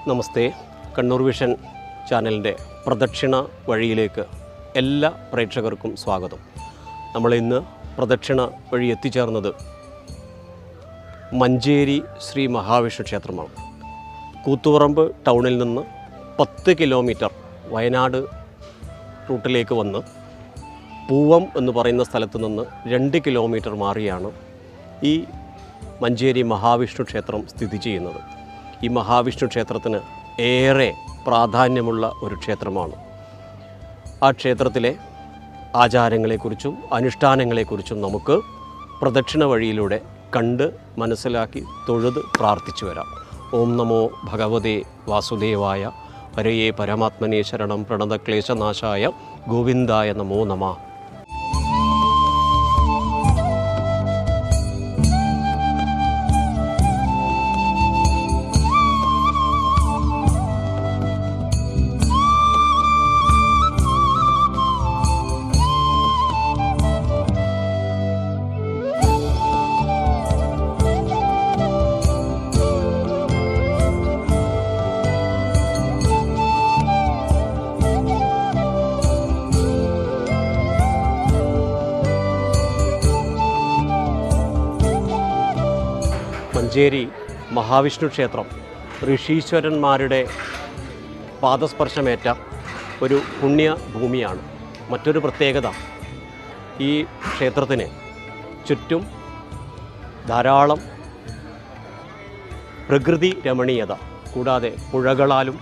നമസ്തേ. Kannur vision ചാനലിൻ്റെ പ്രദക്ഷിണ വഴിയിലേക്ക് എല്ലാ പ്രേക്ഷകർക്കും സ്വാഗതം. നമ്മളിന്ന് പ്രദക്ഷിണ വഴി എത്തിച്ചേർന്നത് മഞ്ചേരി ശ്രീ മഹാവിഷ്ണു ക്ഷേത്രമാണ്. കൂത്തുപറമ്പ് ടൗണിൽ നിന്ന് 10 കിലോമീറ്റർ വയനാട് റൂട്ടിലേക്ക് വന്ന് പൂവം എന്ന് പറയുന്ന സ്ഥലത്ത് നിന്ന് 2 കിലോമീറ്റർ മാറിയാണ് ഈ മഞ്ചേരി മഹാവിഷ്ണു ക്ഷേത്രം സ്ഥിതി ചെയ്യുന്നത്. ഈ മഹാവിഷ്ണു ക്ഷേത്രത്തിന് ഏറെ പ്രാധാന്യമുള്ള ഒരു ക്ഷേത്രമാണ്. ആ ക്ഷേത്രത്തിലെ ആചാരങ്ങളെക്കുറിച്ചും അനുഷ്ഠാനങ്ങളെക്കുറിച്ചും നമുക്ക് പ്രദക്ഷിണ വഴിയിലൂടെ കണ്ട് മനസ്സിലാക്കി തൊഴുത് പ്രാർത്ഥിച്ചു വരാം. ഓം നമോ ഭഗവതേ വാസുദേവായ, ഹരയേ പരമാത്മനേ ശരണം, പ്രണതക്ലേശനാശായ ഗോവിന്ദായ നമോ നമഃ. മഞ്ചേരി മഹാവിഷ്ണു ക്ഷേത്രം ഋഷീശ്വരന്മാരുടെ പാദസ്പർശമേറ്റ ഒരു പുണ്യഭൂമിയാണ്. മറ്റൊരു പ്രത്യേകത, ഈ ക്ഷേത്രത്തിന് ചുറ്റും ധാരാളം പ്രകൃതി രമണീയത, കൂടാതെ പുഴകളാലും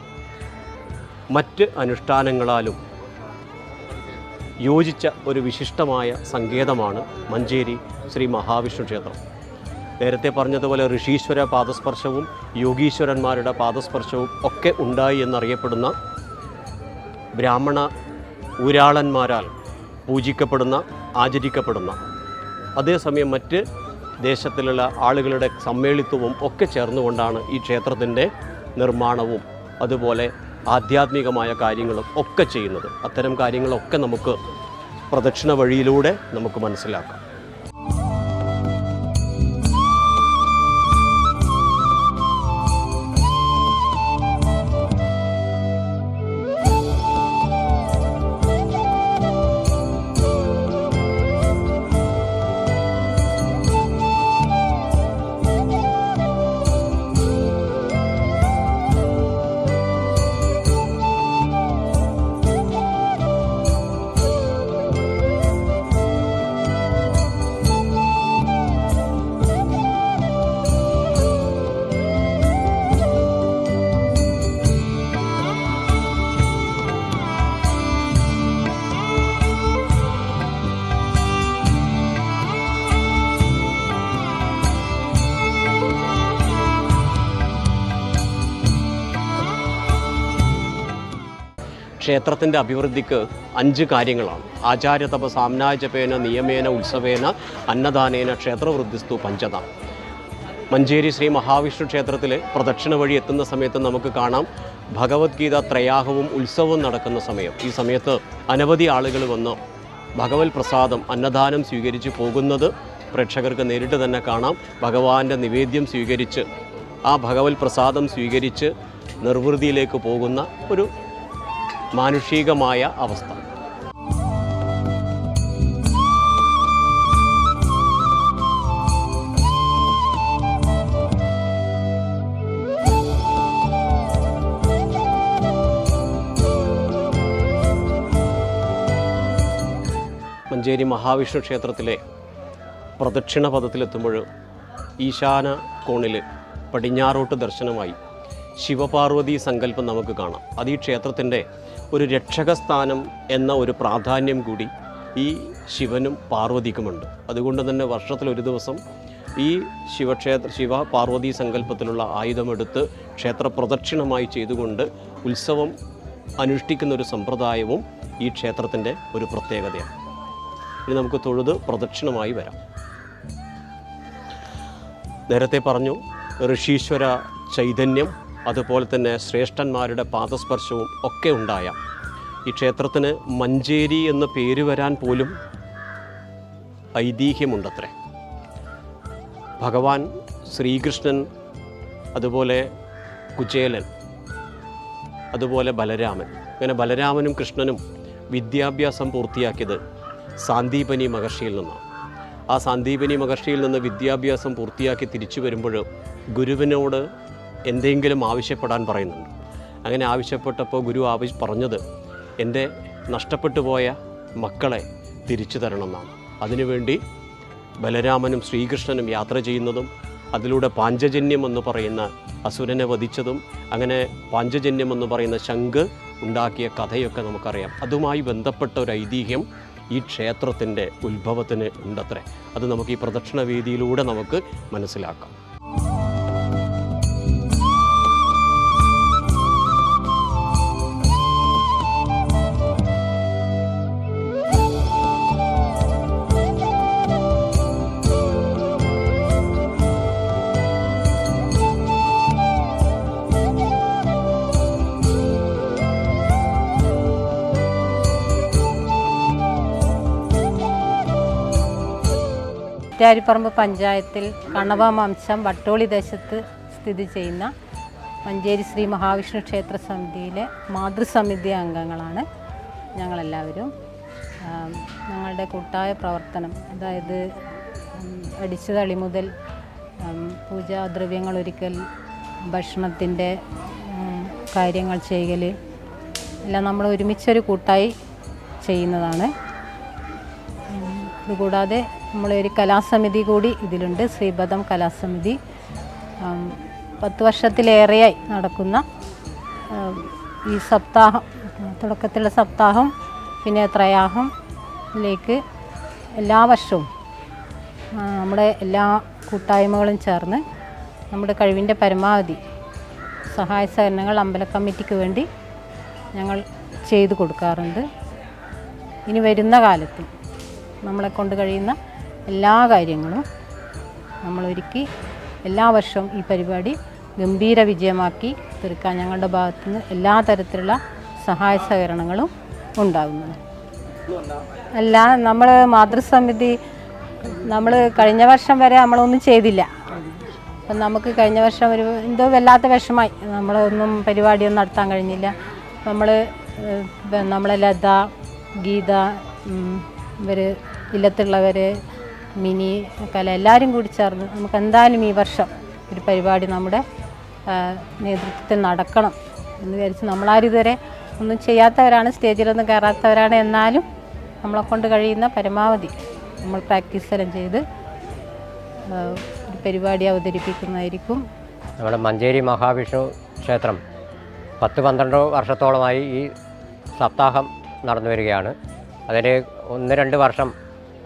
മറ്റ് അനുഷ്ഠാനങ്ങളാലും യോജിച്ച ഒരു വിശിഷ്ടമായ സങ്കേതമാണ് മഞ്ചേരി ശ്രീ മഹാവിഷ്ണു ക്ഷേത്രം. നേരത്തെ പറഞ്ഞതുപോലെ ഋഷീശ്വര പാദസ്പർശവും യോഗീശ്വരന്മാരുടെ പാദസ്പർശവും ഒക്കെ ഉണ്ടായി എന്നറിയപ്പെടുന്ന ബ്രാഹ്മണ ഊരാളന്മാരാൽ പൂജിക്കപ്പെടുന്ന, ആചരിക്കപ്പെടുന്ന, അതേസമയം മറ്റ് ദേശത്തിലുള്ള ആളുകളുടെ സമ്മേളിത്വവും ഒക്കെ ചേർന്നുകൊണ്ടാണ് ഈ ക്ഷേത്രത്തിൻ്റെ നിർമ്മാണവും അതുപോലെ ആധ്യാത്മികമായ കാര്യങ്ങളും ഒക്കെ ചെയ്യുന്നത്. അത്തരം കാര്യങ്ങളൊക്കെ നമുക്ക് പ്രദക്ഷിണ വഴിയിലൂടെ നമുക്ക് മനസ്സിലാക്കാം. ക്ഷേത്രത്തിൻ്റെ അഭിവൃദ്ധിക്ക് 5 കാര്യങ്ങളാണ്. ആചാര്യതപ സാമ്നാജപേന നിയമേന ഉത്സവേന അന്നദാനേന ക്ഷേത്രവൃദ്ധിസ്തു പഞ്ചത. മഞ്ചേരി ശ്രീ മഹാവിഷ്ണു ക്ഷേത്രത്തിൽ പ്രദക്ഷിണ വഴി എത്തുന്ന സമയത്ത് നമുക്ക് കാണാം, ഭഗവത്ഗീത ത്രയാഹവും ഉത്സവവും നടക്കുന്ന സമയം. ഈ സമയത്ത് അനവധി ആളുകൾ വന്ന് ഭഗവത് പ്രസാദം അന്നദാനം സ്വീകരിച്ച് പോകുന്നത് പ്രേക്ഷകർക്ക് നേരിട്ട് തന്നെ കാണാം. ഭഗവാന്റെ നിവേദ്യം സ്വീകരിച്ച് ആ ഭഗവത് പ്രസാദം സ്വീകരിച്ച് നിർവൃതിയിലേക്ക് പോകുന്ന ഒരു മാനുഷികമായ അവസ്ഥ. മഞ്ചേരി മഹാവിഷ്ണു ക്ഷേത്രത്തിലെ പ്രദക്ഷിണ പദത്തിലെത്തുമ്പോൾ ഈശാന കോണിൽ പടിഞ്ഞാറോട്ട് ദർശനമായി ശിവപാർവതി സങ്കല്പം നമുക്ക് കാണാം. അത് ഈ ക്ഷേത്രത്തിൻ്റെ ഒരു രക്ഷകസ്ഥാനം എന്ന ഒരു പ്രാധാന്യം കൂടി ഈ ശിവനും പാർവതിക്കുമുണ്ട്. അതുകൊണ്ട് തന്നെ വർഷത്തിലൊരു ദിവസം ഈ ശിവ പാർവതി സങ്കല്പത്തിലുള്ള ആയുധമെടുത്ത് ക്ഷേത്ര പ്രദക്ഷിണമായി ചെയ്തുകൊണ്ട് ഉത്സവം അനുഷ്ഠിക്കുന്ന ഒരു സമ്പ്രദായവും ഈ ക്ഷേത്രത്തിൻ്റെ ഒരു പ്രത്യേകതയാണ്. ഇനി നമുക്ക് തൊഴുത് പ്രദക്ഷിണമായി വരാം. നേരത്തെ പറഞ്ഞു, ഋഷീശ്വര ചൈതന്യം അതുപോലെ തന്നെ ശ്രേഷ്ഠന്മാരുടെ പാദസ്പർശവും ഒക്കെ ഉണ്ടായ ഈ ക്ഷേത്രത്തിന് മഞ്ചേരി എന്ന പേര് വരാൻ പോലും ഐതിഹ്യമുണ്ടത്രേ. ഭഗവാൻ ശ്രീകൃഷ്ണൻ അതുപോലെ കുചേലൻ അതുപോലെ ബലരാമൻ. അങ്ങനെ ബലരാമനും കൃഷ്ണനും വിദ്യാഭ്യാസം പൂർത്തിയാക്കിയത് സാന്ദീപനി മഹർഷിയിൽ നിന്നാണ്. ആ സാന്ദീപനി മഹർഷിയിൽ നിന്ന് വിദ്യാഭ്യാസം പൂർത്തിയാക്കി തിരിച്ചു വരുമ്പോൾ ഗുരുവിനോട് എന്തെങ്കിലും ആവശ്യപ്പെടാൻ പറയുന്നുണ്ട്. അങ്ങനെ ആവശ്യപ്പെട്ടപ്പോൾ ഗുരു പറഞ്ഞത് എൻ്റെ നഷ്ടപ്പെട്ടു പോയ മക്കളെ തിരിച്ചു തരണമെന്നാണ്. അതിനുവേണ്ടി ബലരാമനും ശ്രീകൃഷ്ണനും യാത്ര ചെയ്യുന്നതും അതിലൂടെ പാഞ്ചജന്യം എന്ന് പറയുന്ന അസുരനെ വധിച്ചതും അങ്ങനെ പാഞ്ചജന്യം എന്ന് പറയുന്ന ശംഖ് ഉണ്ടാക്കിയ കഥയൊക്കെ നമുക്കറിയാം. അതുമായി ബന്ധപ്പെട്ട ഒരു ഐതിഹ്യം ഈ ക്ഷേത്രത്തിൻ്റെ ഉത്ഭവത്തിന് ഉണ്ടത്രേ. അത് നമുക്ക് ഈ പ്രദക്ഷിണ വേദിയിലൂടെ നമുക്ക് മനസ്സിലാക്കാം. ചിറ്റാരിപ്പറമ്പ് പഞ്ചായത്തിൽ കണവ വംശം വട്ടോളി ദേശത്ത് സ്ഥിതി ചെയ്യുന്ന മഞ്ചേരി ശ്രീ മഹാവിഷ്ണു ക്ഷേത്ര സമിതിയിലെ മാതൃസമിതി അംഗങ്ങളാണ് ഞങ്ങളെല്ലാവരും. ഞങ്ങളുടെ കൂട്ടായ പ്രവർത്തനം, അതായത് അടിച്ചുതളി മുതൽ പൂജാദ്രവ്യങ്ങൾ ഒരുക്കൽ, ഭക്ഷണത്തിൻ്റെ കാര്യങ്ങൾ ചെയ്യൽ എല്ലാം നമ്മൾ ഒരുമിച്ചൊരു കൂട്ടായി ചെയ്യുന്നതാണ്. ഇതുകൂടാതെ നമ്മളൊരു കലാസമിതി കൂടി ഇതിലുണ്ട്, ശ്രീപദം കലാസമിതി. 10 വർഷത്തിലേറെയായി നടക്കുന്ന ഈ സപ്താഹം, തുടക്കത്തിലുള്ള സപ്താഹം പിന്നെ ത്രയാഹത്തിലേക്ക് എല്ലാ വർഷവും നമ്മുടെ എല്ലാ കൂട്ടായ്മകളും ചേർന്ന് നമ്മുടെ കഴിവിൻ്റെ പരമാവധി സഹായ സഹകരണങ്ങൾ അമ്പല കമ്മിറ്റിക്ക് വേണ്ടി ഞങ്ങൾ ചെയ്തു കൊടുക്കാറുണ്ട്. ഇനി വരുന്ന കാലത്തും നമ്മളെ കൊണ്ട് കഴിയുന്ന എല്ലാ കാര്യങ്ങളും നമ്മളൊരുക്കി എല്ലാ വർഷവും ഈ പരിപാടി ഗംഭീര വിജയമാക്കി തീർക്കാൻ ഞങ്ങളുടെ ഭാഗത്തുനിന്ന് എല്ലാ തരത്തിലുള്ള സഹായ സഹകരണങ്ങളും ഉണ്ടാകുന്നത്. അല്ല, നമ്മൾ മാതൃസമിതി നമ്മൾ കഴിഞ്ഞ വർഷം വരെ നമ്മളൊന്നും ചെയ്തില്ല. അപ്പം നമുക്ക് കഴിഞ്ഞ വർഷം ഒരു എന്തോ വല്ലാത്ത വിഷമായി, നമ്മളൊന്നും പരിപാടിയൊന്നും നടത്താൻ കഴിഞ്ഞില്ല. നമ്മളെ ലത, ഗീത, ഇവർ ഇല്ലത്തുള്ളവർ, മിനി, കല എല്ലാവരും കൂടി ചേർന്ന് നമുക്ക് എന്തായാലും ഈ വർഷം ഒരു പരിപാടി നമ്മുടെ നേതൃത്വത്തിൽ നടക്കണം എന്ന് വിചാരിച്ച് നമ്മളാരും ഇതുവരെ ഒന്നും ചെയ്യാത്തവരാണ്, സ്റ്റേജിലൊന്നും കയറാത്തവരാണ്. എന്നാലും നമ്മളെ കൊണ്ട് കഴിയുന്ന പരമാവധി നമ്മൾ പ്രാക്ടീസ് എല്ലാം ചെയ്ത് ഒരു പരിപാടി അവതരിപ്പിക്കുന്നതായിരിക്കും. നമ്മുടെ മഞ്ചേരി മഹാവിഷ്ണു ക്ഷേത്രം 10-12 വർഷത്തോളമായി ഈ സപ്താഹം നടന്നു വരികയാണ്. അതിൽ 1-2 വർഷം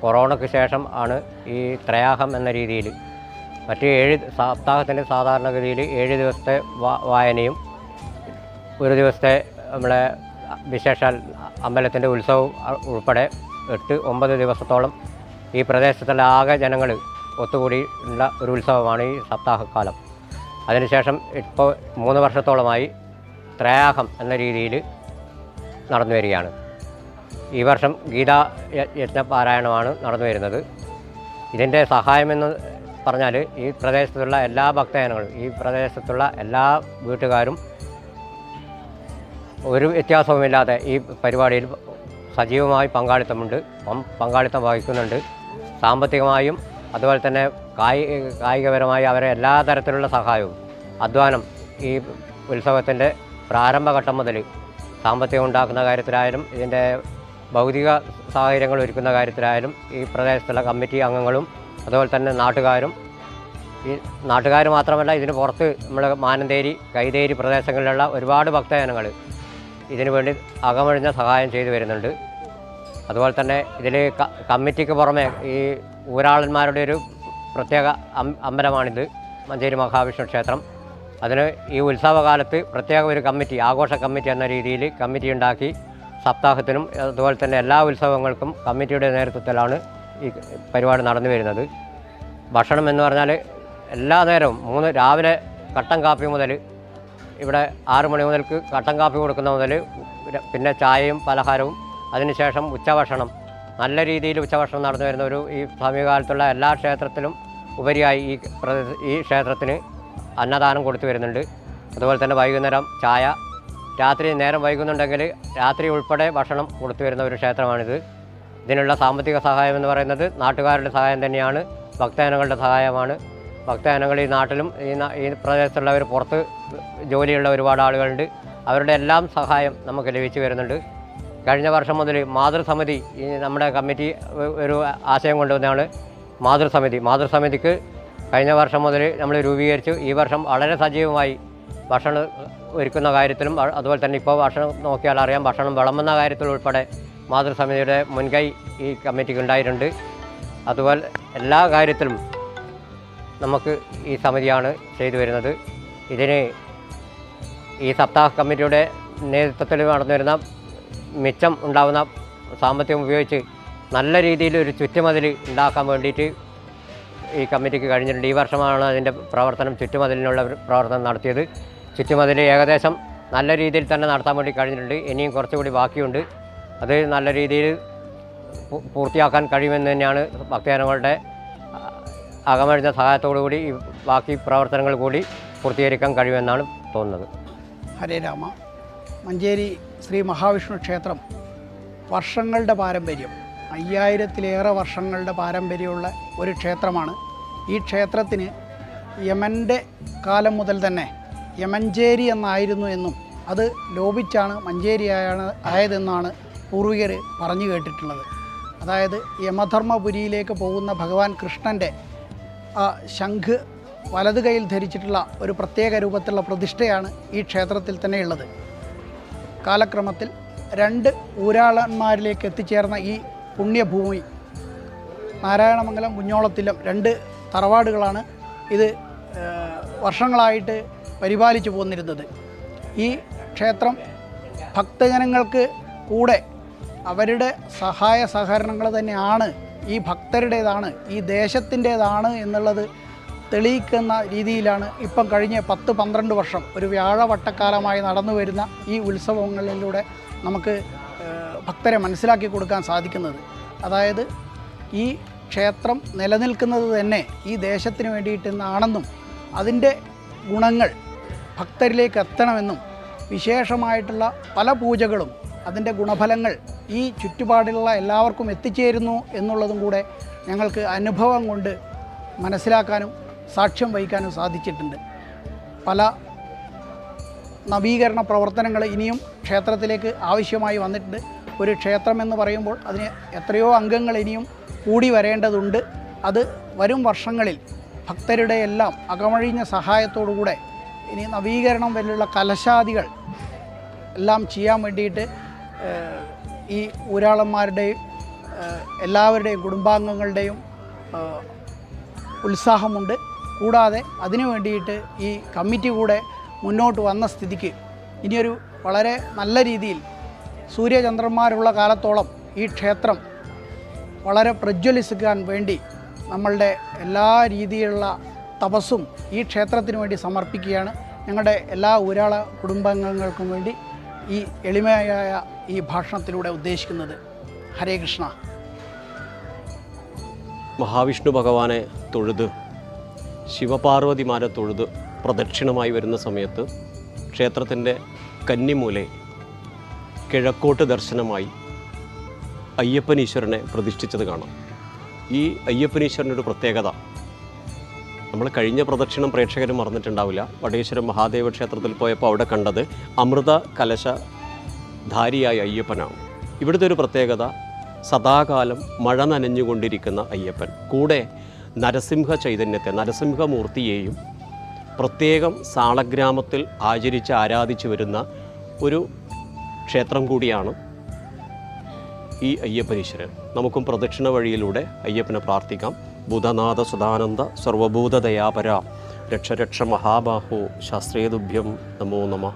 കൊറോണയ്ക്ക് ശേഷം ആണ് ഈ ത്രയാഹം എന്ന രീതിയിൽ, മറ്റ് 7 സപ്താഹത്തിൻ്റെ സാധാരണഗതിയിൽ 7 ദിവസത്തെ വായനയും 1 ദിവസത്തെ നമ്മളെ വിശേഷാൽ അമ്പലത്തിൻ്റെ ഉത്സവം ഉൾപ്പെടെ 8-9 ദിവസത്തോളം ഈ പ്രദേശത്തുള്ള ആകെ ജനങ്ങൾ ഒത്തുകൂടി ഉള്ള ഒരു ഉത്സവമാണ് ഈ സപ്താഹക്കാലം. അതിനുശേഷം ഇപ്പോൾ 3 വർഷത്തോളമായി ത്രയാഹം എന്ന രീതിയിൽ നടന്നു വരികയാണ്. ഈ വർഷം ഗീതാ യജ്ഞപാരായണമാണ് നടന്നു വരുന്നത്. ഇതിൻ്റെ സഹായമെന്ന് പറഞ്ഞാൽ ഈ പ്രദേശത്തുള്ള എല്ലാ ഭക്തജനങ്ങളും, ഈ പ്രദേശത്തുള്ള എല്ലാ വീട്ടുകാരും ഒരു വ്യത്യാസവുമില്ലാതെ ഈ പരിപാടിയിൽ സജീവമായി പങ്കാളിത്തം വഹിക്കുന്നുണ്ട്. സാമ്പത്തികമായും അതുപോലെ തന്നെ കായികപരമായി അവരെ എല്ലാ തരത്തിലുള്ള സഹായവും അധ്വാനം ഈ ഉത്സവത്തിൻ്റെ പ്രാരംഭഘട്ടം മുതൽ സാമ്പത്തികം ഉണ്ടാക്കുന്ന കാര്യത്തിലായാലും ഇതിൻ്റെ ഭൗതിക സാഹചര്യങ്ങൾ ഒരുക്കുന്ന കാര്യത്തിലായാലും ഈ പ്രദേശത്തുള്ള കമ്മിറ്റി അംഗങ്ങളും അതുപോലെ തന്നെ നാട്ടുകാർ മാത്രമല്ല, ഇതിന് പുറത്ത് നമ്മൾ മാനന്തേരി, കൈതേരി പ്രദേശങ്ങളിലുള്ള ഒരുപാട് ഭക്തജനങ്ങൾ ഇതിനു വേണ്ടി അകമഴിഞ്ഞ സഹായം ചെയ്തു വരുന്നുണ്ട്. അതുപോലെ തന്നെ ഇതിൽ കമ്മിറ്റിക്ക് പുറമെ ഈ ഊരാളന്മാരുടെ ഒരു പ്രത്യേക അമ്പലമാണിത്, മഞ്ചേരി മഹാവിഷ്ണു ക്ഷേത്രം. അതിന് ഈ ഉത്സവകാലത്ത് പ്രത്യേക ഒരു കമ്മിറ്റി, ആഘോഷ കമ്മിറ്റി എന്ന രീതിയിൽ കമ്മിറ്റി ഉണ്ടാക്കി സപ്താഹത്തിനും അതുപോലെ തന്നെ എല്ലാ ഉത്സവങ്ങൾക്കും കമ്മിറ്റിയുടെ നേതൃത്വത്തിലാണ് ഈ പരിപാടി നടന്നു വരുന്നത്. ഭക്ഷണം എന്ന് പറഞ്ഞാൽ എല്ലാ നേരവും രാവിലെ കട്ടൻ കാപ്പി മുതൽ ഇവിടെ 6 മണി മുതൽക്ക് കട്ടൻ കാപ്പി കൊടുക്കുന്ന മുതൽ പിന്നെ ചായയും പലഹാരവും, അതിനുശേഷം ഉച്ചഭക്ഷണം, നല്ല രീതിയിൽ ഉച്ചഭക്ഷണം നടന്നു വരുന്ന ഈ സമീപകാലത്തുള്ള എല്ലാ ക്ഷേത്രത്തിലും ഉപരിയായി ഈ ക്ഷേത്രത്തിന് അന്നദാനം കൊടുത്തു വരുന്നുണ്ട്. അതുപോലെ തന്നെ വൈകുന്നേരം ചായ, രാത്രി നേരം വൈകുന്നുണ്ടെങ്കിൽ രാത്രി ഉൾപ്പെടെ ഭക്ഷണം കൊടുത്തു വരുന്ന ഒരു ക്ഷേത്രമാണിത്. ഇതിനുള്ള സാമ്പത്തിക സഹായം എന്ന് പറയുന്നത് നാട്ടുകാരുടെ സഹായം തന്നെയാണ്, ഭക്തജനങ്ങളുടെ സഹായമാണ്. ഭക്തജനങ്ങൾ ഈ നാട്ടിലും ഈ പ്രദേശത്തുള്ളവർ, പുറത്ത് ജോലിയുള്ള ഒരുപാട് ആളുകളുണ്ട്. അവരുടെ എല്ലാം സഹായം നമുക്ക് ലഭിച്ചു വരുന്നുണ്ട്. കഴിഞ്ഞ വർഷം മുതൽ മാതൃസമിതി, ഈ നമ്മുടെ കമ്മിറ്റി ഒരു ആശയം കൊണ്ടുവന്നതാണ് മാതൃസമിതിക്ക് കഴിഞ്ഞ വർഷം മുതൽ നമ്മൾ രൂപീകരിച്ചു. ഈ വർഷം വളരെ സജീവമായി ഭക്ഷണം ഒരുക്കുന്ന കാര്യത്തിലും അതുപോലെ തന്നെ ഇപ്പോൾ ഭക്ഷണം നോക്കിയാൽ അറിയാം, ഭക്ഷണം വിളമ്പുന്ന കാര്യത്തിൽ ഉൾപ്പെടെ മാതൃസമിതിയുടെ മുൻകൈ ഈ കമ്മിറ്റിക്ക് ഉണ്ടായിട്ടുണ്ട്. അതുപോലെ എല്ലാ കാര്യത്തിലും നമുക്ക് ഈ സമിതിയാണ് ചെയ്തു വരുന്നത്. ഇതിന് ഈ സപ്താഹ കമ്മിറ്റിയുടെ നേതൃത്വത്തിൽ നടന്നു വരുന്ന മിച്ചം ഉണ്ടാകുന്ന സാമ്പത്തികം ഉപയോഗിച്ച് നല്ല രീതിയിൽ ഒരു ചുറ്റുമതിൽ ഉണ്ടാക്കാൻ വേണ്ടിയിട്ട് ഈ കമ്മിറ്റിക്ക് കഴിഞ്ഞിട്ടുണ്ട്. ഈ വർഷമാണ് അതിൻ്റെ പ്രവർത്തനം, ചുറ്റുമതിലിനുള്ള പ്രവർത്തനം നടത്തിയത്. ചുറ്റുമതിൽ ഏകദേശം നല്ല രീതിയിൽ തന്നെ നടത്താൻ വേണ്ടി കഴിഞ്ഞിട്ടുണ്ട്. ഇനിയും കുറച്ചുകൂടി ബാക്കിയുണ്ട്. അത് നല്ല രീതിയിൽ പൂർത്തിയാക്കാൻ കഴിയുമെന്ന് തന്നെയാണ് ഭക്തജനങ്ങളുടെ അകമഴിഞ്ഞ സഹായത്തോടു കൂടി ഈ ബാക്കി പ്രവർത്തനങ്ങൾ കൂടി പൂർത്തീകരിക്കാൻ കഴിയുമെന്നാണ് തോന്നുന്നത്. ഹരേ രാമ. മഞ്ചേരി ശ്രീ മഹാവിഷ്ണു ക്ഷേത്രം വർഷങ്ങളുടെ പാരമ്പര്യം, 5000-ലേറെ വർഷങ്ങളുടെ പാരമ്പര്യമുള്ള ഒരു ക്ഷേത്രമാണ്. ഈ ക്ഷേത്രത്തിന് യമൻ്റെ കാലം മുതൽ തന്നെ യമഞ്ചേരി എന്നായിരുന്നു എന്നും അത് ലോപിച്ചാണ് മഞ്ചേരിയാണ് ആയതെന്നാണ് പൂർവികർ പറഞ്ഞു കേട്ടിട്ടുള്ളത്. അതായത് യമധർമ്മപുരിയിലേക്ക് പോകുന്ന ഭഗവാൻ കൃഷ്ണൻ്റെ ആ ശംഖ് വലതു കൈയിൽ ധരിച്ചിട്ടുള്ള ഒരു പ്രത്യേക രൂപത്തിലുള്ള പ്രതിഷ്ഠയാണ് ഈ ക്ഷേത്രത്തിൽ തന്നെയുള്ളത്. കാലക്രമത്തിൽ 2 ഊരാളന്മാരിലേക്ക് എത്തിച്ചേർന്ന ഈ പുണ്യഭൂമി നാരായണമംഗലം, കുഞ്ഞോളത്തിലും 2 തറവാടുകളാണ് ഇത് വർഷങ്ങളായിട്ട് പരിപാലിച്ചു പോന്നിരുന്നത്. ഈ ക്ഷേത്രം ഭക്തജനങ്ങൾക്ക് കൂടെ അവരുടെ സഹായ സഹകരണങ്ങൾ തന്നെയാണ്, ഈ ഭക്തരുടേതാണ്, ഈ ദേശത്തിൻ്റേതാണ് എന്നുള്ളത് തെളിയിക്കുന്ന രീതിയിലാണ് ഇപ്പം കഴിഞ്ഞ 10-12 വർഷം ഒരു വ്യാഴവട്ടക്കാലമായി നടന്നു വരുന്ന ഈ ഉത്സവങ്ങളിലൂടെ നമുക്ക് ഭക്തരെ മനസ്സിലാക്കി കൊടുക്കാൻ സാധിക്കുന്നത്. അതായത് ഈ ക്ഷേത്രം നിലനിൽക്കുന്നത് തന്നെ ഈ ദേശത്തിന് വേണ്ടിയിട്ടെന്നാണെന്നും അതിൻ്റെ ഗുണങ്ങൾ ഭക്തരിലേക്ക് എത്തണമെന്നും വിശേഷമായിട്ടുള്ള പല പൂജകളും അതിൻ്റെ ഗുണഫലങ്ങൾ ഈ ചുറ്റുപാടിലുള്ള എല്ലാവർക്കും എത്തിച്ചേരുന്നു എന്നുള്ളതും കൂടെ ഞങ്ങൾക്ക് അനുഭവം കൊണ്ട് മനസ്സിലാക്കാനും സാക്ഷ്യം വഹിക്കാനും സാധിച്ചിട്ടുണ്ട്. പല നവീകരണ പ്രവർത്തനങ്ങൾ ഇനിയും ക്ഷേത്രത്തിലേക്ക് ആവശ്യമായി വന്നിട്ടുണ്ട്. ഒരു ക്ഷേത്രമെന്ന് പറയുമ്പോൾ അതിന് എത്രയോ അംഗങ്ങൾ ഇനിയും കൂടി വരേണ്ടതുണ്ട്. അത് വരും വർഷങ്ങളിൽ ഭക്തരുടെ എല്ലാം അകമഴിഞ്ഞ സഹായത്തോടുകൂടെ ഇനി നവീകരണം വരെയുള്ള കലശാദികൾ എല്ലാം ചെയ്യാൻ വേണ്ടിയിട്ട് ഈ ഊരാളന്മാരുടെയും എല്ലാവരുടെയും കുടുംബാംഗങ്ങളുടെയും ഉത്സാഹമുണ്ട്. കൂടാതെ അതിനു വേണ്ടിയിട്ട് ഈ കമ്മിറ്റി കൂടെ മുന്നോട്ട് വന്ന സ്ഥിതിക്ക് ഇനിയൊരു വളരെ നല്ല രീതിയിൽ സൂര്യചന്ദ്രന്മാരുള്ള കാലത്തോളം ഈ ക്ഷേത്രം വളരെ പ്രജ്വലിക്കാൻ വേണ്ടി നമ്മളുടെ എല്ലാ രീതിയിലുള്ള തപസ്സും ഈ ക്ഷേത്രത്തിന് വേണ്ടി സമർപ്പിക്കുകയാണ്. ഞങ്ങളുടെ എല്ലാ ഊരാള കുടുംബാംഗങ്ങൾക്കും വേണ്ടി ഈ എളിമയായ ഈ ഭാഷണത്തിലൂടെ ഉദ്ദേശിക്കുന്നത്. ഹരേ കൃഷ്ണ. മഹാവിഷ്ണു ഭഗവാനെ തൊഴുത്, ശിവപാർവതിമാരെ തൊഴുത് പ്രദക്ഷിണമായി വരുന്ന സമയത്ത് ക്ഷേത്രത്തിൻ്റെ കന്നിമൂലെ കിഴക്കോട്ട് ദർശനമായി അയ്യപ്പനീശ്വരനെ പ്രതിഷ്ഠിച്ചത് കാണാം. ഈ അയ്യപ്പനീശ്വരനൊരു പ്രത്യേകത നമ്മൾ കഴിഞ്ഞ പ്രദക്ഷിണം പ്രേക്ഷകർ മറന്നിട്ടുണ്ടാവില്ല. വടേശ്വരം മഹാദേവ ക്ഷേത്രത്തിൽ പോയപ്പോൾ അവിടെ കണ്ടത് അമൃത കലശധാരിയായ അയ്യപ്പനാണ്. ഇവിടുത്തെ ഒരു പ്രത്യേകത സദാകാലം മഴ നനഞ്ഞുകൊണ്ടിരിക്കുന്ന അയ്യപ്പൻ, കൂടെ നരസിംഹ ചൈതന്യത്തെ, നരസിംഹമൂർത്തിയെയും പ്രത്യേകം സാളഗ്രാമത്തിൽ ആരാധിച്ചു വരുന്ന ഒരു ക്ഷേത്രം കൂടിയാണ് ഈ അയ്യപ്പനീശ്വരൻ. നമുക്കും പ്രദക്ഷിണ വഴിയിലൂടെ അയ്യപ്പനെ പ്രാർത്ഥിക്കാം. ബുധനാഥ സുധാനന്ദ സർവഭൂതദയാപര രക്ഷ രക്ഷ മഹാബാഹോ ശാസ്ത്രീയതുഭ്യം നമോ നമഃ.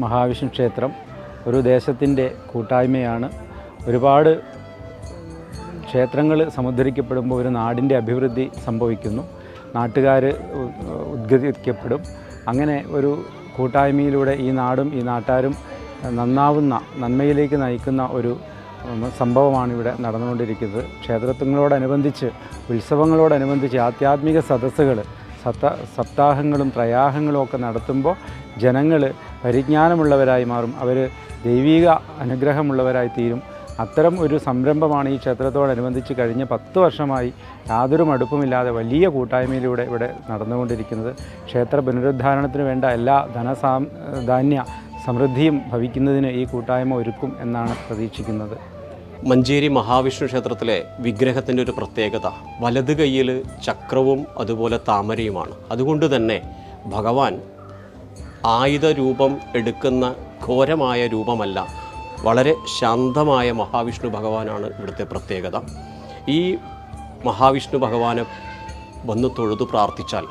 മഹാവിഷ്ണു ക്ഷേത്രം ഒരു ദേശത്തിൻ്റെ കൂട്ടായ്മയാണ്. ഒരുപാട് ക്ഷേത്രങ്ങൾ സമുദ്ധരിക്കപ്പെടുമ്പോൾ ഒരു നാടിൻ്റെ അഭിവൃദ്ധി സംഭവിക്കുന്നു, നാട്ടുകാർ ഉദ്ഗതിക്കപ്പെടും. അങ്ങനെ ഒരു കൂട്ടായ്മയിലൂടെ ഈ നാടും ഈ നാട്ടാരും നന്നാവുന്ന, നന്മയിലേക്ക് നയിക്കുന്ന ഒരു സംഭവമാണ് ഇവിടെ നടന്നുകൊണ്ടിരിക്കുന്നത്. ക്ഷേത്രങ്ങളോടനുബന്ധിച്ച്, ഉത്സവങ്ങളോടനുബന്ധിച്ച് ആധ്യാത്മിക സദസ്സുകൾ, സപ്താഹങ്ങളും പ്രയാഹങ്ങളും ഒക്കെ നടത്തുമ്പോൾ ജനങ്ങൾ പരിജ്ഞാനമുള്ളവരായി മാറും, അവർ ദൈവിക അനുഗ്രഹമുള്ളവരായി തീരും. അത്തരം ഒരു സംരംഭമാണ് ഈ ക്ഷേത്രത്തോടനുബന്ധിച്ച് കഴിഞ്ഞ 10 വർഷമായി യാതൊരു മടുപ്പുമില്ലാതെ വലിയ കൂട്ടായ്മയിലൂടെ ഇവിടെ നടന്നുകൊണ്ടിരിക്കുന്നത്. ക്ഷേത്ര പുനരുദ്ധാരണത്തിന് വേണ്ട എല്ലാ ധാന്യ സമൃദ്ധിയും ഭവിക്കുന്നതിന് ഈ കൂട്ടായ്മ ഒരുക്കും എന്നാണ് പ്രതീക്ഷിക്കുന്നത്. മഞ്ചേരി മഹാവിഷ്ണു ക്ഷേത്രത്തിലെ വിഗ്രഹത്തിൻ്റെ ഒരു പ്രത്യേകത വലത് കൈയിൽ ചക്രവും അതുപോലെ താമരയുമാണ്. അതുകൊണ്ട് തന്നെ ഭഗവാൻ ആയുധ രൂപം എടുക്കുന്ന ഘോരമായ രൂപമല്ല, വളരെ ശാന്തമായ മഹാവിഷ്ണു ഭഗവാനാണ് ഇവിടുത്തെ പ്രത്യേകത. ഈ മഹാവിഷ്ണു ഭഗവാനെ വന്ന് തൊഴുതു പ്രാർത്ഥിച്ചാൽ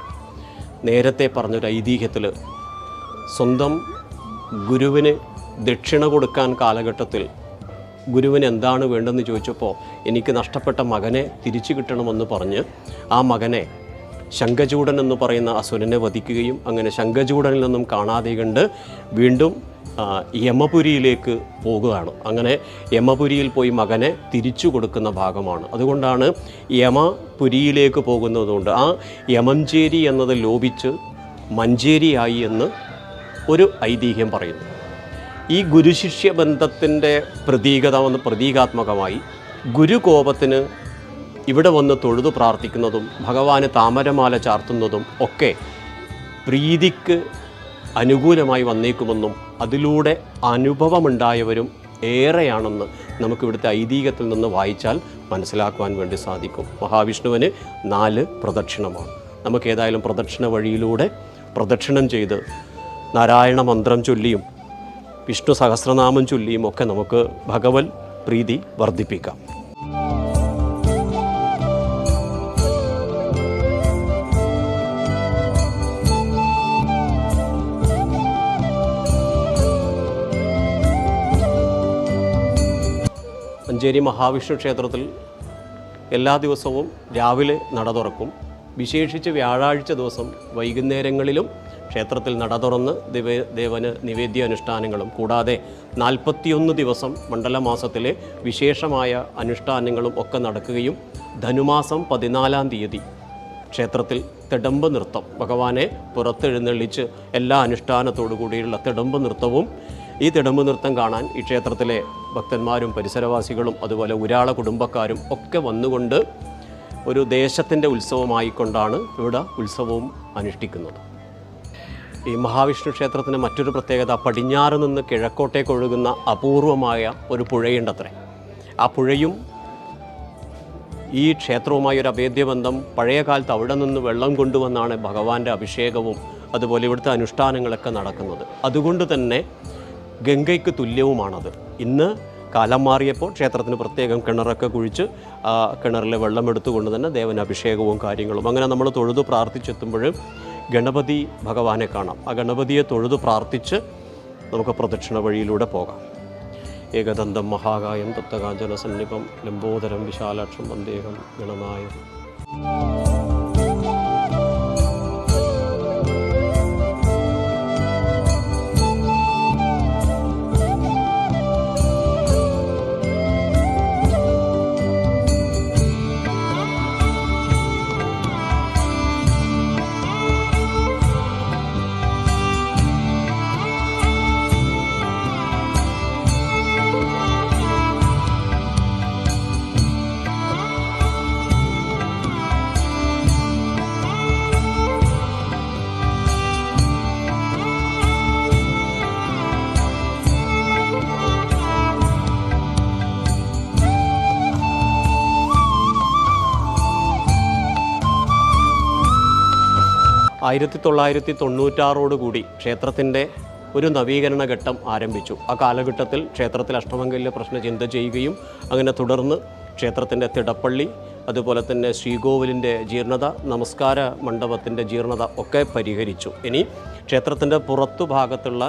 നേരത്തെ പറഞ്ഞൊരു ഐതിഹ്യത്തിൽ സ്വന്തം ഗുരുവിന് ദക്ഷിണ കൊടുക്കാൻ കാലഘട്ടത്തിൽ ഗുരുവിന് എന്താണ് വേണ്ടതെന്ന് ചോദിച്ചപ്പോൾ എനിക്ക് നഷ്ടപ്പെട്ട മകനെ തിരിച്ചു കിട്ടണമെന്ന് പറഞ്ഞ് ആ മകനെ ശംഖചൂടൻ എന്ന് പറയുന്ന അസുരനെ വധിക്കുകയും അങ്ങനെ ശംഖചൂടനിൽ നിന്നും കാണാതെ കണ്ട് വീണ്ടും യമപുരിയിലേക്ക് പോകുകയാണ്. അങ്ങനെ യമപുരിയിൽ പോയി മകനെ തിരിച്ചു കൊടുക്കുന്ന ഭാഗമാണ്. അതുകൊണ്ടാണ് യമപുരിയിലേക്ക് പോകുന്നതുകൊണ്ട് ആ യമഞ്ചേരി എന്നത് ലോപിച്ച് മഞ്ചേരിയായി എന്ന് ഒരു ഐതിഹ്യം പറയുന്നു. ഈ ഗുരുശിഷ്യ ബന്ധത്തിൻ്റെ പ്രതീകാത്മകമായി ഗുരുകോപത്തിന് ഇവിടെ വന്ന് തൊഴുതു പ്രാർത്ഥിക്കുന്നതും ഭഗവാന് താമരമാല ചാർത്തുന്നതും ഒക്കെ പ്രീതിക്ക് അനുകൂലമായി വന്നേക്കുമെന്നും അതിലൂടെ അനുഭവമുണ്ടായവരും ഏറെയാണെന്ന് നമുക്കിവിടുത്തെ ഐതിഹ്യത്തിൽ നിന്ന് വായിച്ചാൽ മനസ്സിലാക്കുവാൻ വേണ്ടി സാധിക്കും. മഹാവിഷ്ണുവിന് 4 പ്രദക്ഷിണമാണ്. നമുക്കേതായാലും പ്രദക്ഷിണ വഴിയിലൂടെ പ്രദക്ഷിണം ചെയ്ത് നാരായണ മന്ത്രം ചൊല്ലിയും വിഷ്ണു സഹസ്രനാമം ചൊല്ലിയും ഒക്കെ നമുക്ക് ഭഗവത് പ്രീതി വർദ്ധിപ്പിക്കാം. മഞ്ചേരി മഹാവിഷ്ണു ക്ഷേത്രത്തിൽ എല്ലാ ദിവസവും രാവിലെ നട തുറക്കും. വിശേഷിച്ച് വ്യാഴാഴ്ച ദിവസം വൈകുന്നേരങ്ങളിലും ക്ഷേത്രത്തിൽ നട തുറന്ന് ദേവന് നിവേദ്യ അനുഷ്ഠാനങ്ങളും കൂടാതെ 41 ദിവസം മണ്ഡലമാസത്തിലെ വിശേഷമായ അനുഷ്ഠാനങ്ങളും ഒക്കെ നടക്കുകയും ധനുമാസം 14-ാം തീയതി ക്ഷേത്രത്തിൽ തിടമ്പ് നൃത്തം, ഭഗവാനെ പുറത്തെഴുന്നള്ളിച്ച് എല്ലാ അനുഷ്ഠാനത്തോടു കൂടിയുള്ള തിടമ്പ് നൃത്തവും, ഈ തിടമ്പ് നൃത്തം കാണാൻ ഈ ക്ഷേത്രത്തിലെ ഭക്തന്മാരും പരിസരവാസികളും അതുപോലെ ഉരാള കുടുംബക്കാരും ഒക്കെ വന്നുകൊണ്ട് ഒരു ദേശത്തിൻ്റെ ഉത്സവമായിക്കൊണ്ടാണ് ഇവിടെ ഉത്സവവും അനുഷ്ഠിക്കുന്നത്. ഈ മഹാവിഷ്ണു ക്ഷേത്രത്തിന് മറ്റൊരു പ്രത്യേകത പടിഞ്ഞാറ് നിന്ന് കിഴക്കോട്ടേക്ക് ഒഴുകുന്ന അപൂർവമായ ഒരു പുഴയുണ്ടത്രേ. ആ പുഴയും ഈ ക്ഷേത്രവുമായി ഒരു അഭേദ്യബന്ധം. പഴയ കാലത്ത് അവിടെ നിന്ന് വെള്ളം കൊണ്ടുവന്നാണ് ഭഗവാന്റെ അഭിഷേകവും അതുപോലെ ഇവിടുത്തെ അനുഷ്ഠാനങ്ങളൊക്കെ നടക്കുന്നത്. അതുകൊണ്ട് തന്നെ ഗംഗയ്ക്ക് തുല്യവുമാണത്. ഇന്ന് കാലം മാറിയപ്പോൾ ക്ഷേത്രത്തിന് പ്രത്യേകം കിണറൊക്കെ കുഴിച്ച് ആ കിണറിലെ വെള്ളം എടുത്തുകൊണ്ട് തന്നെ ദേവന് അഭിഷേകവും കാര്യങ്ങളും. അങ്ങനെ നമ്മൾ തൊഴുതു പ്രാർത്ഥിച്ചെത്തുമ്പോൾ ഗണപതി ഭഗവാനെ കാണാം. ആ ഗണപതിയെ തൊഴുതു പ്രാർത്ഥിച്ച് നമുക്ക് പ്രദക്ഷിണ വഴിയിലൂടെ പോകാം. ഏകദന്തം മഹാകായം തപ്തകാഞ്ചന സന്നിപം ലംബോദരം വിശാലാക്ഷം വന്ദേഹം ഗണനായം. 1996 ക്ഷേത്രത്തിൻ്റെ ഒരു നവീകരണ ഘട്ടം ആരംഭിച്ചു. ആ കാലഘട്ടത്തിൽ ക്ഷേത്രത്തിൽ അഷ്ടമംഗല്യ പ്രശ്നം ചിന്ത ചെയ്യുകയും അങ്ങനെ തുടർന്ന് ക്ഷേത്രത്തിൻ്റെ തിടപ്പള്ളി, അതുപോലെ തന്നെ ശ്രീകോവിലിൻ്റെ ജീർണത, നമസ്കാര മണ്ഡപത്തിൻ്റെ ജീർണത ഒക്കെ പരിഹരിച്ചു. ഇനി ക്ഷേത്രത്തിൻ്റെ പുറത്തു ഭാഗത്തുള്ള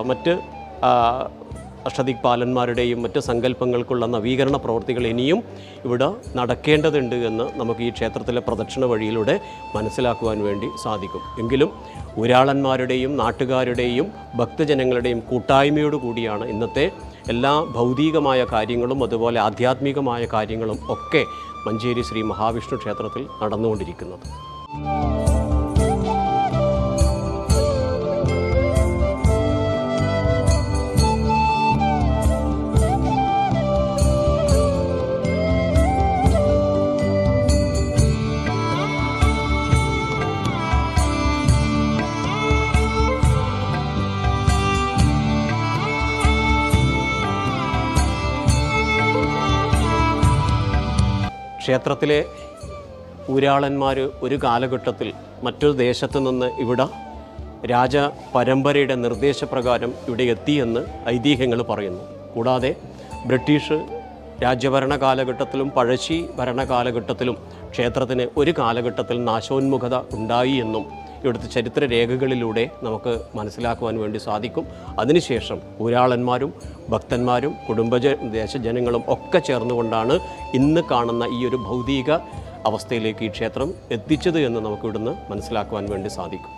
മറ്റ് അഷ്ടദിക്പാലന്മാരുടെയും മറ്റ് സങ്കല്പങ്ങൾക്കുള്ള നവീകരണ പ്രവൃത്തികൾ ഇനിയും ഇവിടെ നടക്കേണ്ടതുണ്ട് എന്ന് നമുക്ക് ഈ ക്ഷേത്രത്തിലെ പ്രദക്ഷിണ വഴിയിലൂടെ മനസ്സിലാക്കുവാൻ വേണ്ടി സാധിക്കും. എങ്കിലും ഊരാളന്മാരുടെയും നാട്ടുകാരുടെയും ഭക്തജനങ്ങളുടെയും കൂട്ടായ്മയോടു കൂടിയാണ് ഇന്നത്തെ എല്ലാ ഭൗതികമായ കാര്യങ്ങളും അതുപോലെ ആധ്യാത്മികമായ കാര്യങ്ങളും ഒക്കെ മഞ്ചേരി ശ്രീ മഹാവിഷ്ണു ക്ഷേത്രത്തിൽ നടന്നുകൊണ്ടിരിക്കുന്നത്. ക്ഷേത്രത്തിലെ ഊരാളന്മാർ ഒരു കാലഘട്ടത്തിൽ മറ്റൊരു ദേശത്തു നിന്ന് ഇവിടെ രാജപരമ്പരയുടെ നിർദ്ദേശപ്രകാരം ഇവിടെ എത്തിയെന്ന് ഐതിഹ്യങ്ങൾ പറയുന്നു. കൂടാതെ ബ്രിട്ടീഷ് രാജ്യഭരണ കാലഘട്ടത്തിലും പഴശ്ശി ഭരണകാലഘട്ടത്തിലും ക്ഷേത്രത്തിന് ഒരു കാലഘട്ടത്തിൽ നാശോന്മുഖത ഉണ്ടായി എന്നും ഇവിടുത്തെ ചരിത്ര രേഖകളിലൂടെ നമുക്ക് മനസ്സിലാക്കുവാൻ വേണ്ടി സാധിക്കും. അതിനുശേഷം ഊരാളന്മാരും ഭക്തന്മാരും ദേശജനങ്ങളും ഒക്കെ ചേർന്നുകൊണ്ടാണ് ഇന്ന് കാണുന്ന ഈ ഒരു ഭൗതിക അവസ്ഥയിലേക്ക് ഈ ക്ഷേത്രം എത്തിച്ചത് എന്ന് നമുക്ക് ഇവിടുന്ന് മനസ്സിലാക്കുവാൻ വേണ്ടി സാധിക്കും.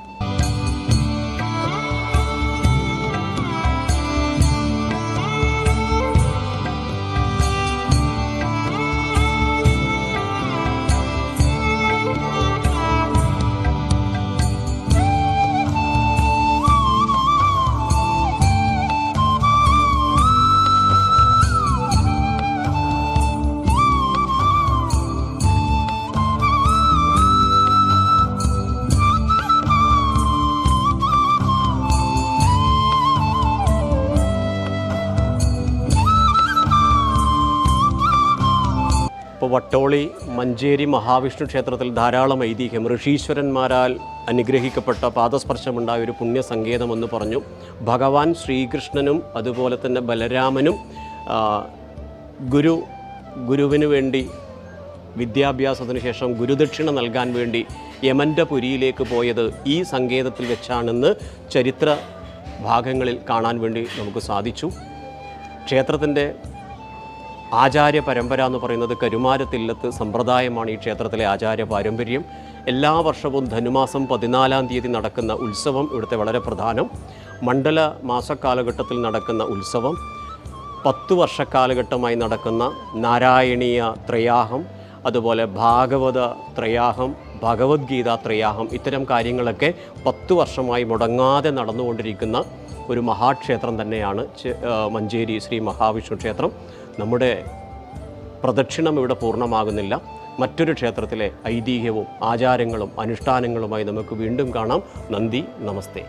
ഇപ്പോൾ വട്ടോളി മഞ്ചേരി മഹാവിഷ്ണു ക്ഷേത്രത്തിൽ ധാരാളം ഐതിഹ്യം, ഋഷീശ്വരന്മാരാൽ അനുഗ്രഹിക്കപ്പെട്ട പാദസ്പർശമുണ്ടായ ഒരു പുണ്യസങ്കേതമെന്ന് പറഞ്ഞു. ഭഗവാൻ ശ്രീകൃഷ്ണനും അതുപോലെ തന്നെ ബലരാമനും ഗുരുവിന് വേണ്ടി വിദ്യാഭ്യാസത്തിന് ശേഷം ഗുരുദക്ഷിണ നൽകാൻ വേണ്ടി യമൻ്റെ പുരിയിലേക്ക് പോയത് ഈ സങ്കേതത്തിൽ വെച്ചാണെന്ന് ചരിത്ര ഭാഗങ്ങളിൽ കാണാൻ വേണ്ടി നമുക്ക് സാധിച്ചു. ക്ഷേത്രത്തിൻ്റെ ആചാര്യ പരമ്പര എന്ന് പറയുന്നത് കരുമാരത്തില്ലത്ത് സമ്പ്രദായമാണ് ഈ ക്ഷേത്രത്തിലെ ആചാര്യ പാരമ്പര്യം. എല്ലാ വർഷവും ധനുമാസം 14-ാം തീയതി നടക്കുന്ന ഉത്സവം ഇവിടുത്തെ വളരെ പ്രധാനം. മണ്ഡല മാസക്കാലഘട്ടത്തിൽ നടക്കുന്ന ഉത്സവം, 10 വർഷക്കാലഘട്ടമായി നടക്കുന്ന നാരായണീയ ത്രയാഹം, അതുപോലെ ഭാഗവത ത്രയാഹം, ഭഗവത്ഗീത ത്രയാഹം, ഇത്തരം കാര്യങ്ങളൊക്കെ 10 വർഷമായി മുടങ്ങാതെ നടന്നുകൊണ്ടിരിക്കുന്ന ഒരു മഹാക്ഷേത്രം തന്നെയാണ് മഞ്ചേരി ശ്രീ മഹാവിഷ്ണു ക്ഷേത്രം. നമ്മുടെ പ്രദക്ഷിണം ഇവിടെ പൂർണ്ണമാകുന്നില്ല. മറ്റൊരു ക്ഷേത്രത്തിലെ ഐതിഹ്യവും ആചാരങ്ങളും അനുഷ്ഠാനങ്ങളുമായി നമുക്ക് വീണ്ടും കാണാം. നന്ദി, നമസ്തേ.